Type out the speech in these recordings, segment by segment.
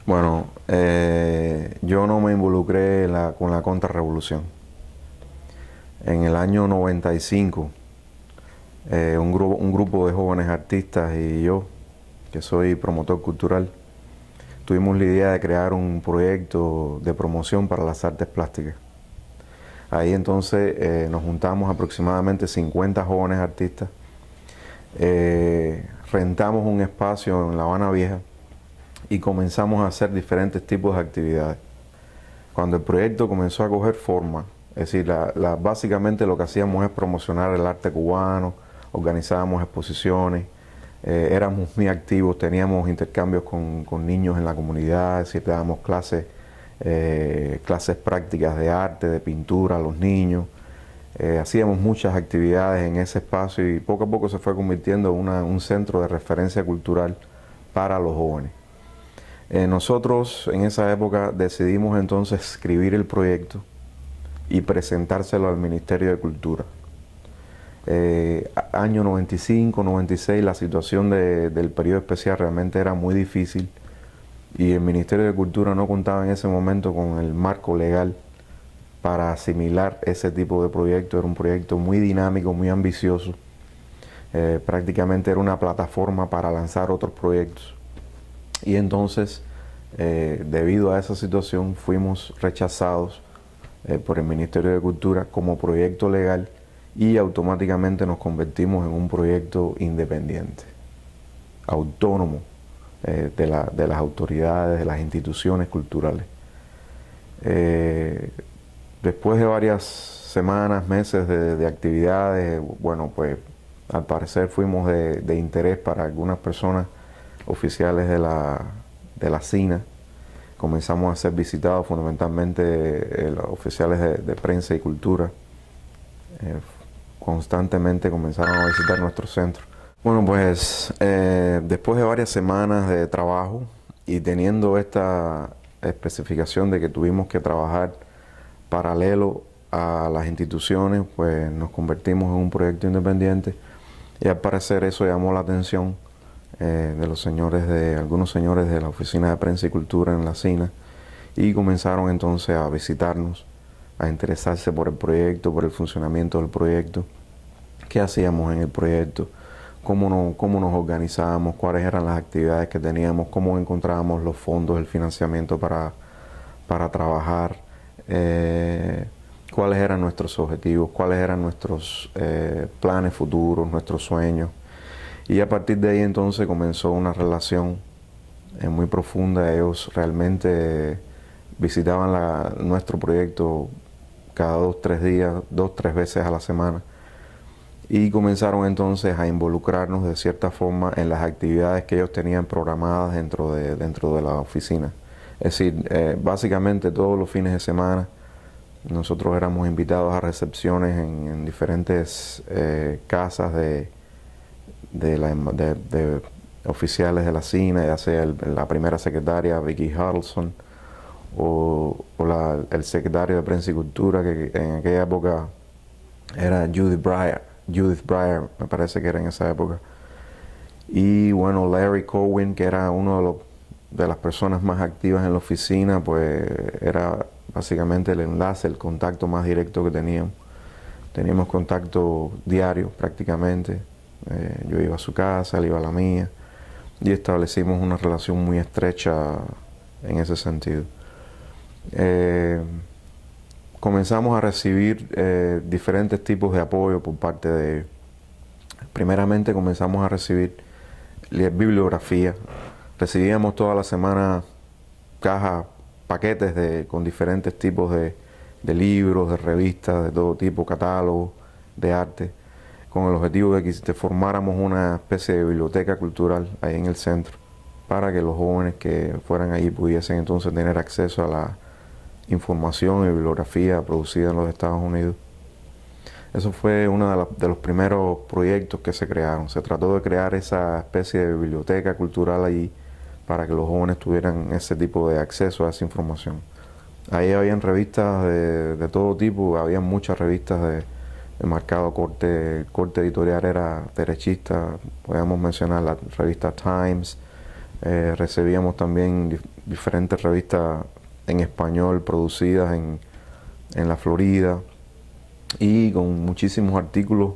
Bueno, yo no me involucré con la contrarrevolución. En el año 95, un grupo de jóvenes artistas y yo, que soy promotor cultural, tuvimos la idea de crear un proyecto de promoción para las artes plásticas. Ahí entonces nos juntamos aproximadamente 50 jóvenes artistas, rentamos un espacio en La Habana Vieja y comenzamos a hacer diferentes tipos de actividades. Cuando el proyecto comenzó a coger forma, es decir, básicamente lo que hacíamos es promocionar el arte cubano, organizábamos exposiciones, éramos muy activos, teníamos intercambios con niños en la comunidad, es decir, dábamos clases prácticas de arte, de pintura a los niños. Hacíamos muchas actividades en ese espacio y poco a poco se fue convirtiendo en un centro de referencia cultural para los jóvenes. Nosotros en esa época decidimos entonces escribir el proyecto y presentárselo al Ministerio de Cultura. Año 95, 96, la situación del periodo especial realmente era muy difícil y el Ministerio de Cultura no contaba en ese momento con el marco legal para asimilar ese tipo de proyecto. Era un proyecto muy dinámico, muy ambicioso. Prácticamente era una plataforma para lanzar otros proyectos. Y entonces, debido a esa situación, fuimos rechazados por el Ministerio de Cultura como proyecto legal y automáticamente nos convertimos en un proyecto independiente, autónomo de las autoridades, de las instituciones culturales. Después de varias semanas, meses de actividades, bueno, pues al parecer fuimos de interés para algunas personas oficiales de la SINA. Comenzamos a ser visitados fundamentalmente los oficiales de prensa y cultura. Constantemente comenzaron a visitar nuestro centro. Bueno, pues después de varias semanas de trabajo y teniendo esta especificación de que tuvimos que trabajar paralelo a las instituciones, pues nos convertimos en un proyecto independiente y al parecer eso llamó la atención de algunos señores de la Oficina de Prensa y Cultura en la SINA y comenzaron entonces a visitarnos, a interesarse por el proyecto, por el funcionamiento del proyecto, qué hacíamos en el proyecto, cómo nos organizábamos, cuáles eran las actividades que teníamos, cómo encontrábamos los fondos, el financiamiento para trabajar, cuáles eran nuestros objetivos, cuáles eran nuestros planes futuros, nuestros sueños. Y a partir de ahí entonces comenzó una relación muy profunda. Ellos realmente visitaban nuestro proyecto cada 2-3 días, 2-3 veces a la semana. Y comenzaron entonces a involucrarnos de cierta forma en las actividades que ellos tenían programadas dentro de la oficina. Es decir, básicamente todos los fines de semana nosotros éramos invitados a recepciones en diferentes casas de oficiales de la SINA, ya sea la primera secretaria Vicky Harrelson o el secretario de Prensa y Cultura, que en aquella época era Judith Breyer, me parece que era en esa época. Y bueno, Larry Cohen, que era uno de las personas más activas en la oficina, pues era básicamente el enlace, el contacto más directo que teníamos. Teníamos contacto diario prácticamente. Yo iba a su casa, él iba a la mía y establecimos una relación muy estrecha en ese sentido. Comenzamos a recibir diferentes tipos de apoyo por parte de ellos. Primeramente comenzamos a recibir bibliografía. Recibíamos toda la semana cajas, paquetes con diferentes tipos de libros, de revistas, de todo tipo, catálogos de arte, con el objetivo de que formáramos una especie de biblioteca cultural ahí en el centro, para que los jóvenes que fueran allí pudiesen entonces tener acceso a la información y bibliografía producida en los Estados Unidos. Eso fue uno de los primeros proyectos que se crearon. Se trató de crear esa especie de biblioteca cultural allí para que los jóvenes tuvieran ese tipo de acceso a esa información. Ahí habían revistas de todo tipo, había muchas revistas de marcado corte editorial era derechista. Podemos mencionar la revista Times, Recibíamos también diferentes revistas en español producidas en la Florida y con muchísimos artículos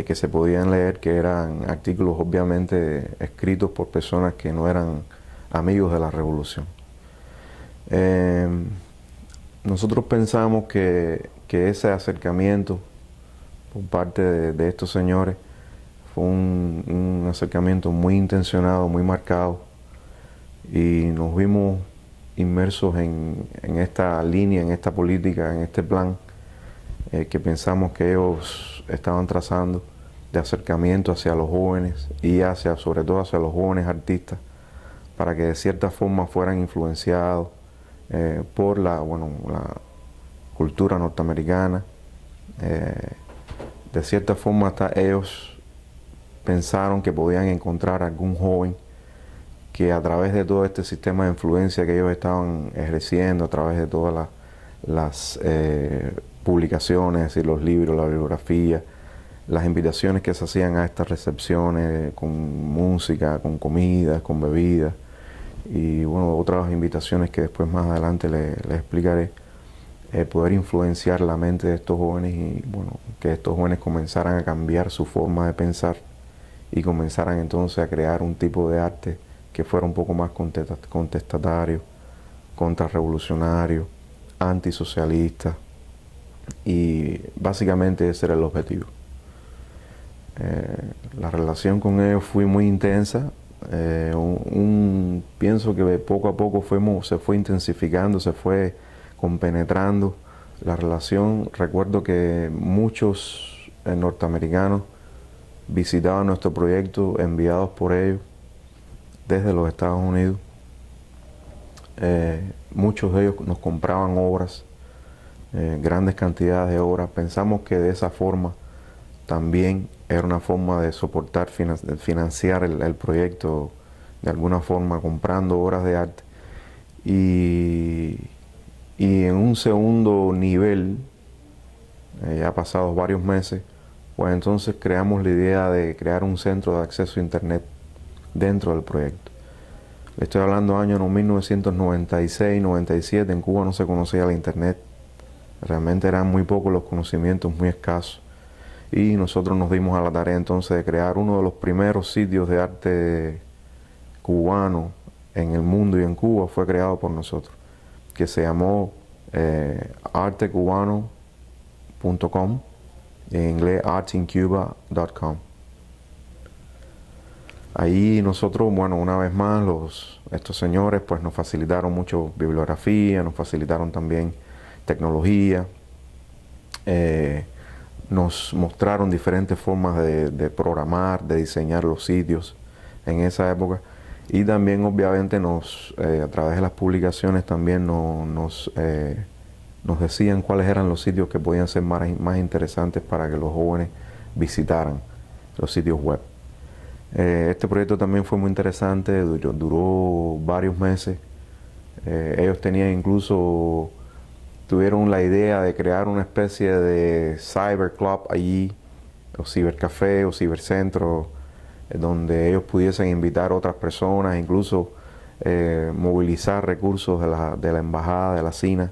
que se podían leer, que eran artículos obviamente escritos por personas que no eran amigos de la revolución. Nosotros pensamos que ese acercamiento por parte de estos señores fue un acercamiento muy intencionado, muy marcado, y nos vimos inmersos en esta línea, en esta política, en este plan que pensamos que ellos estaban trazando de acercamiento hacia los jóvenes y sobre todo hacia los jóvenes artistas, para que de cierta forma fueran influenciados por la cultura norteamericana. De cierta forma hasta ellos pensaron que podían encontrar algún joven que a través de todo este sistema de influencia que ellos estaban ejerciendo, a través de todas las publicaciones y los libros, la bibliografía, las invitaciones que se hacían a estas recepciones con música, con comida, con bebidas y otras invitaciones que después más adelante les explicaré, poder influenciar la mente de estos jóvenes y que estos jóvenes comenzaran a cambiar su forma de pensar y comenzaran entonces a crear un tipo de arte que fuera un poco más contestatario, contrarrevolucionario, antisocialista, y básicamente ese era el objetivo. La relación con ellos fue muy intensa. Pienso que poco a poco se fue intensificando, se fue compenetrando la relación. Recuerdo que muchos norteamericanos visitaban nuestro proyecto enviados por ellos desde los Estados Unidos. Muchos de ellos nos compraban obras, grandes cantidades de obras. Pensamos que de esa forma también era una forma de soportar, financiar el proyecto de alguna forma, comprando obras de arte. Y en un segundo nivel, ya pasados varios meses, pues entonces creamos la idea de crear un centro de acceso a Internet dentro del proyecto. Estoy hablando del año 1996, 97, en Cuba no se conocía la Internet. Realmente eran muy pocos los conocimientos, muy escasos. Y nosotros nos dimos a la tarea entonces de crear uno de los primeros sitios de arte cubano en el mundo y en Cuba. Fue creado por nosotros, que se llamó artecubano.com, en inglés artincuba.com. Ahí nosotros, una vez más, estos señores pues nos facilitaron mucho bibliografía, nos facilitaron también tecnología, nos mostraron diferentes formas de programar, de diseñar los sitios en esa época, y también obviamente a través de las publicaciones también nos decían cuáles eran los sitios que podían ser más interesantes para que los jóvenes visitaran, los sitios web. Este proyecto también fue muy interesante, duró varios meses. Ellos tuvieron la idea de crear una especie de cyberclub allí, o cibercafé o cibercentro, donde ellos pudiesen invitar a otras personas, incluso movilizar recursos de la embajada, de la CINA,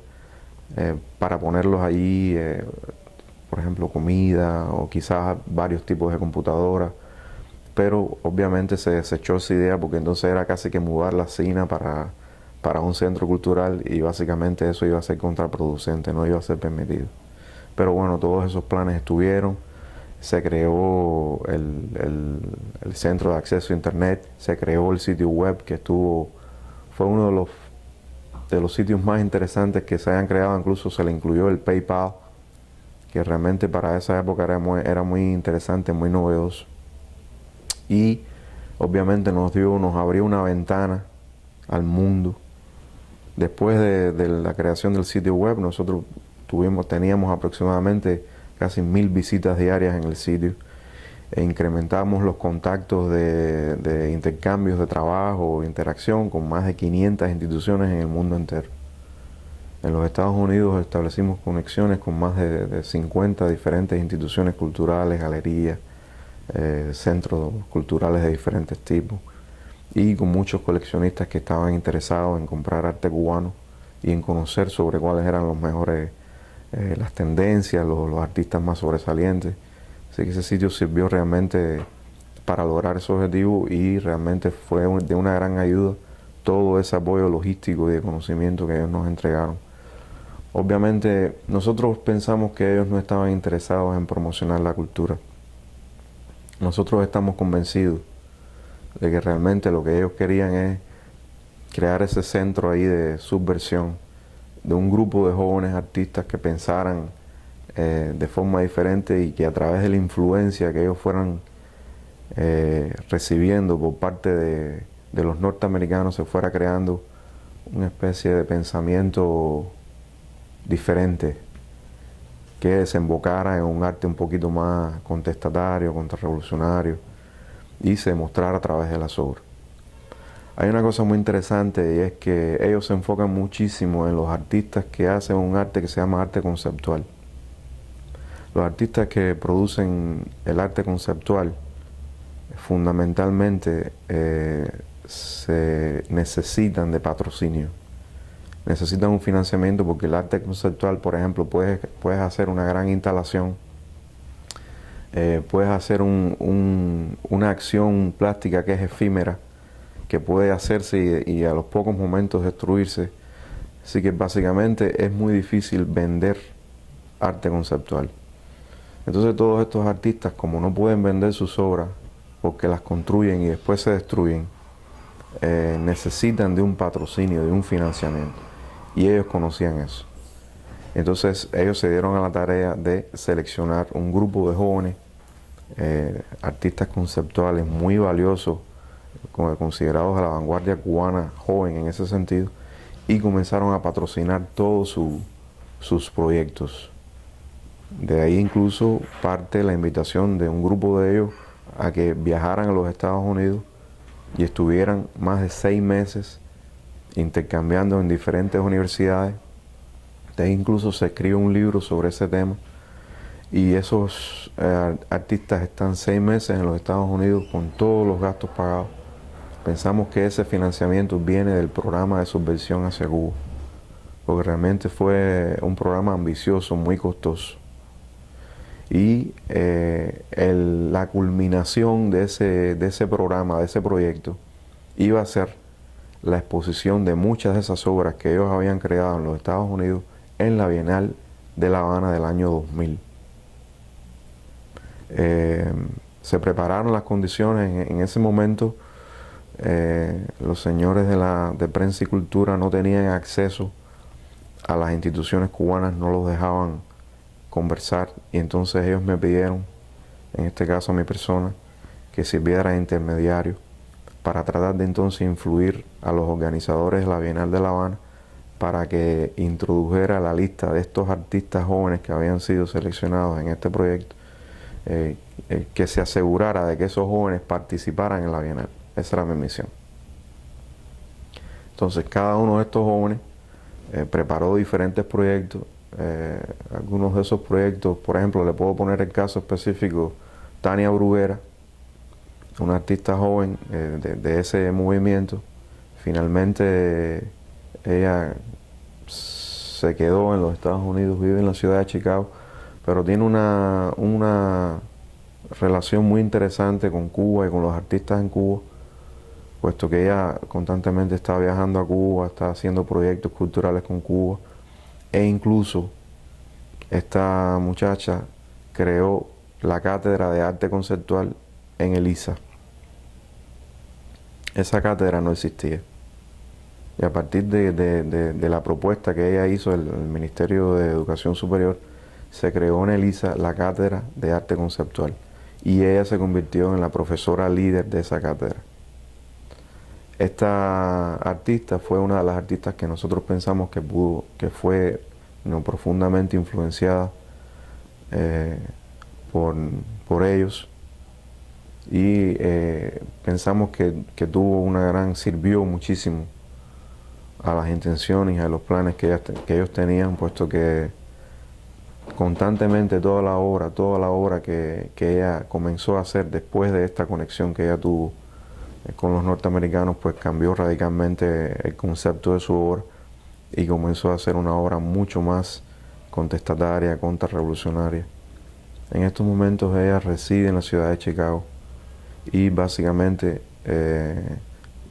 para ponerlos allí, por ejemplo, comida o quizás varios tipos de computadoras. Pero obviamente se desechó esa idea porque entonces era casi que mudar la CINA para un centro cultural, y básicamente eso iba a ser contraproducente, no iba a ser permitido. Pero todos esos planes estuvieron. Se creó el centro de acceso a Internet, se creó el sitio web fue uno de los sitios más interesantes que se hayan creado. Incluso se le incluyó el PayPal, que realmente para esa época era muy interesante, muy novedoso. Y obviamente nos abrió una ventana al mundo. Después de la creación del sitio web, nosotros teníamos aproximadamente casi 1000 visitas diarias en el sitio, e incrementamos los contactos de intercambios de trabajo, interacción con más de 500 instituciones en el mundo entero. En los Estados Unidos establecimos conexiones con más de 50 diferentes instituciones culturales, galerías, centros culturales de diferentes tipos. y con muchos coleccionistas que estaban interesados en comprar arte cubano y en conocer sobre cuáles eran los mejores, las tendencias, los artistas más sobresalientes. Así que ese sitio sirvió realmente para lograr ese objetivo y realmente fue de una gran ayuda todo ese apoyo logístico y de conocimiento que ellos nos entregaron. Obviamente nosotros pensamos que ellos no estaban interesados en promocionar la cultura. Nosotros estamos convencidos de que realmente lo que ellos querían es crear ese centro ahí de subversión, de un grupo de jóvenes artistas que pensaran de forma diferente y que a través de la influencia que ellos fueran recibiendo por parte de los norteamericanos se fuera creando una especie de pensamiento diferente que desembocara en un arte un poquito más contestatario, contrarrevolucionario y se mostrara a través de las obras. Hay una cosa muy interesante y es que ellos se enfocan muchísimo en los artistas que hacen un arte que se llama arte conceptual. Los artistas que producen el arte conceptual fundamentalmente se necesitan de patrocinio, necesitan un financiamiento porque el arte conceptual, por ejemplo, puedes hacer una gran instalación, puedes hacer una acción plástica que es efímera, que puede hacerse y a los pocos momentos destruirse. Así que básicamente es muy difícil vender arte conceptual. Entonces todos estos artistas, como no pueden vender sus obras porque las construyen y después se destruyen, necesitan de un patrocinio, de un financiamiento. Y ellos conocían eso. Entonces ellos se dieron a la tarea de seleccionar un grupo de jóvenes, artistas conceptuales muy valiosos, considerados a la vanguardia cubana joven en ese sentido, y comenzaron a patrocinar todos sus proyectos. De ahí incluso parte la invitación de un grupo de ellos a que viajaran a los Estados Unidos y estuvieran más de 6 meses intercambiando en diferentes universidades. De ahí incluso se escribe un libro sobre ese tema y esos artistas están 6 meses en los Estados Unidos con todos los gastos pagados. Pensamos que ese financiamiento viene del programa de subversión hacia Cuba, porque realmente fue un programa ambicioso, muy costoso. Y la culminación de ese programa, de ese proyecto, iba a ser la exposición de muchas de esas obras que ellos habían creado en los Estados Unidos en la Bienal de La Habana del año 2000. Se prepararon las condiciones en ese momento. Los señores de Prensa y Cultura no tenían acceso a las instituciones cubanas, no los dejaban conversar y entonces ellos me pidieron, en este caso a mi persona, que sirviera de intermediario para tratar de entonces influir a los organizadores de la Bienal de La Habana para que introdujera la lista de estos artistas jóvenes que habían sido seleccionados en este proyecto, que se asegurara de que esos jóvenes participaran en la Bienal. Esa era mi misión. Entonces cada uno de estos jóvenes preparó diferentes proyectos. Algunos de esos proyectos, por ejemplo, le puedo poner el caso específico, Tania Bruguera, una artista joven de ese movimiento. Finalmente ella se quedó en los Estados Unidos, vive en la ciudad de Chicago, pero tiene una relación muy interesante con Cuba y con los artistas en Cuba, puesto que ella constantemente está viajando a Cuba, está haciendo proyectos culturales con Cuba, e incluso esta muchacha creó la cátedra de arte conceptual en el ISA. Esa cátedra no existía. Y a partir de la propuesta que ella hizo, el Ministerio de Educación Superior, se creó en el ISA la cátedra de arte conceptual. Y ella se convirtió en la profesora líder de esa cátedra. Esta artista fue una de las artistas que nosotros pensamos que fue profundamente influenciada por ellos, y pensamos que sirvió muchísimo a las intenciones y a los planes que ellos tenían, puesto que constantemente toda la obra que ella comenzó a hacer después de esta conexión que ella tuvo con los norteamericanos, pues cambió radicalmente el concepto de su obra y comenzó a hacer una obra mucho más contestataria, contrarrevolucionaria. En estos momentos ella reside en la ciudad de Chicago y básicamente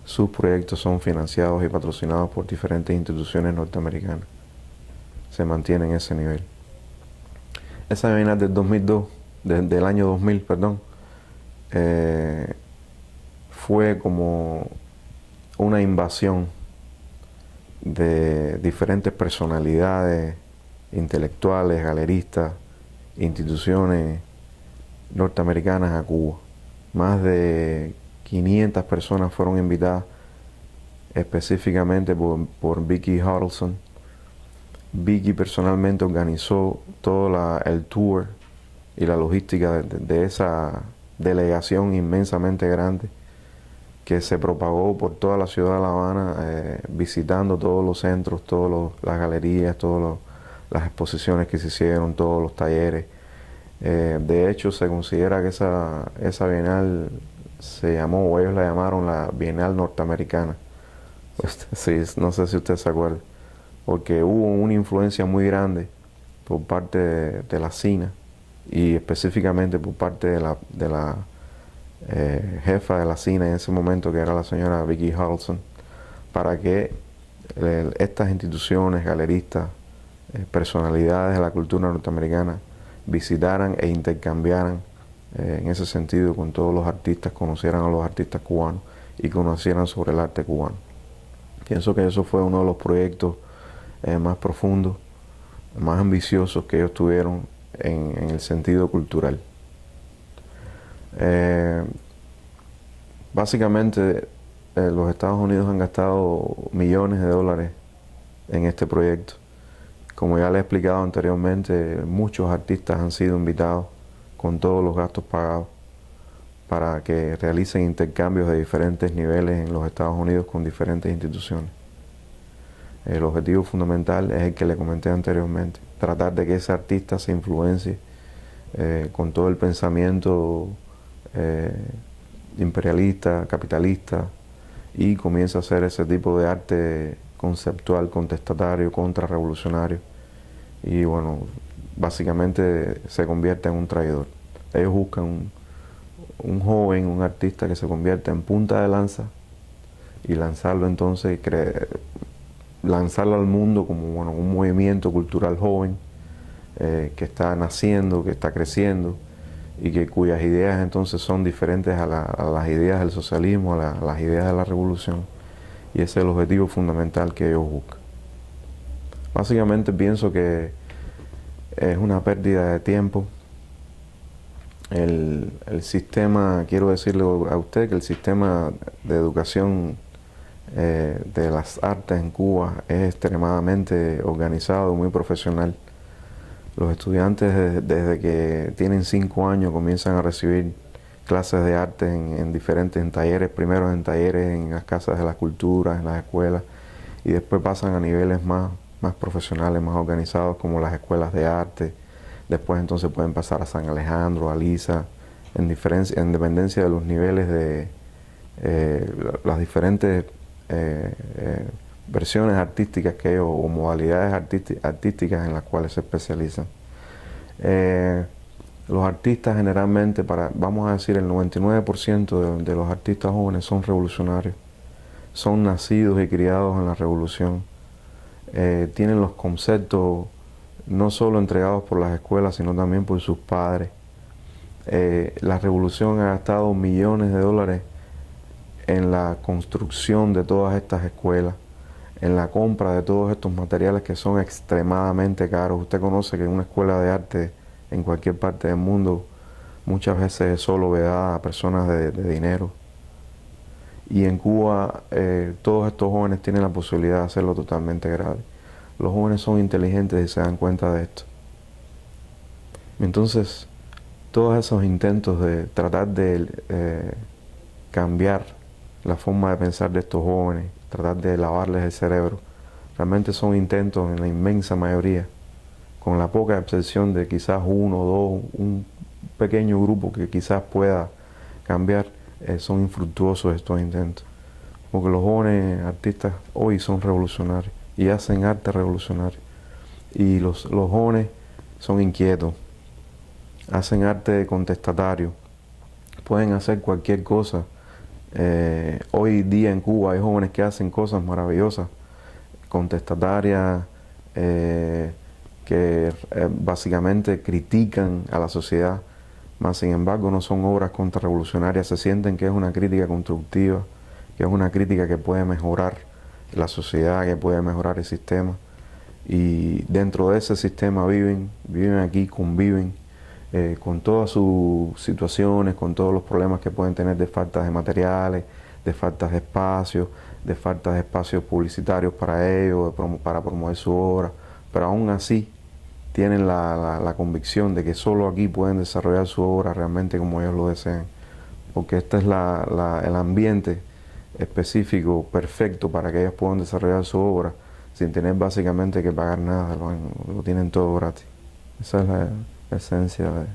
sus proyectos son financiados y patrocinados por diferentes instituciones norteamericanas. Se mantiene en ese nivel. Esa bienal del año 2000, perdón, fue como una invasión de diferentes personalidades intelectuales, galeristas, instituciones norteamericanas a Cuba. Más de 500 personas fueron invitadas específicamente por Vicki Huddleston. Vicki personalmente organizó todo el tour y la logística de esa delegación inmensamente grande que se propagó por toda la ciudad de La Habana, visitando todos los centros, todas las galerías, todas las exposiciones que se hicieron, todos los talleres. De hecho, se considera que esa bienal se llamó, o ellos la llamaron la Bienal Norteamericana. Pues, sí, no sé si usted se acuerda, porque hubo una influencia muy grande por parte de la CINA y específicamente por parte de la jefa de la CINA en ese momento, que era la señora Vicki Huddleston, para que estas instituciones, galeristas, personalidades de la cultura norteamericana visitaran e intercambiaran en ese sentido con todos los artistas, conocieran a los artistas cubanos y conocieran sobre el arte cubano. Pienso que eso fue uno de los proyectos más profundos, más ambiciosos que ellos tuvieron en el sentido cultural. Básicamente los Estados Unidos han gastado millones de dólares en este proyecto. Como ya le he explicado anteriormente, muchos artistas han sido invitados con todos los gastos pagados para que realicen intercambios de diferentes niveles en los Estados Unidos con diferentes instituciones. El objetivo fundamental es el que le comenté anteriormente, tratar de que ese artista se influencie con todo el pensamiento imperialista, capitalista, y comienza a hacer ese tipo de arte conceptual, contestatario, contrarrevolucionario, y bueno, básicamente se convierte en un traidor. Ellos buscan un joven, un artista que se convierta en punta de lanza y lanzarlo entonces, lanzarlo al mundo como un movimiento cultural joven que está naciendo, que está creciendo y cuyas ideas entonces son diferentes a las ideas del socialismo, a las ideas de la revolución, y ese es el objetivo fundamental que ellos buscan. Básicamente pienso que es una pérdida de tiempo. El sistema, quiero decirle a usted que el sistema de educación de las artes en Cuba es extremadamente organizado, muy profesional. Los estudiantes desde que tienen 5 años comienzan a recibir clases de arte en diferentes talleres, primero en talleres en las casas de las culturas, en las escuelas, y después pasan a niveles más profesionales, más organizados, como las escuelas de arte. Después entonces pueden pasar a San Alejandro, a Lisa, en dependencia de los niveles de las diferentes versiones artísticas o modalidades artísticas en las cuales se especializan. Los artistas generalmente, vamos a decir, el 99% de los artistas jóvenes son revolucionarios, son nacidos y criados en la revolución, tienen los conceptos no solo entregados por las escuelas, sino también por sus padres. La revolución ha gastado millones de dólares en la construcción de todas estas escuelas, en la compra de todos estos materiales que son extremadamente caros. Usted conoce que en una escuela de arte en cualquier parte del mundo muchas veces es solo vedada a personas de dinero. Y en Cuba todos estos jóvenes tienen la posibilidad de hacerlo totalmente gratis. Los jóvenes son inteligentes y se dan cuenta de esto. Entonces, todos esos intentos de tratar de cambiar la forma de pensar de estos jóvenes, tratar de lavarles el cerebro, realmente son intentos en la inmensa mayoría, con la poca excepción de quizás uno o dos, un pequeño grupo que quizás pueda cambiar. son infructuosos estos intentos. Porque los jóvenes artistas hoy son revolucionarios y hacen arte revolucionario. Y los jóvenes son inquietos, hacen arte contestatario, pueden hacer cualquier cosa. Hoy día en Cuba hay jóvenes que hacen cosas maravillosas, contestatarias, que básicamente critican a la sociedad, mas sin embargo no son obras contrarrevolucionarias, se sienten que es una crítica constructiva, que es una crítica que puede mejorar la sociedad, que puede mejorar el sistema. Y dentro de ese sistema viven aquí, conviven con todas sus situaciones, con todos los problemas que pueden tener de faltas de materiales, de faltas de espacios, de faltas de espacios publicitarios para ellos, para promover su obra, pero aún así tienen la convicción de que solo aquí pueden desarrollar su obra realmente como ellos lo desean, porque este es el ambiente específico, perfecto para que ellos puedan desarrollar su obra sin tener básicamente que pagar nada, lo tienen todo gratis. Esa es la esencia de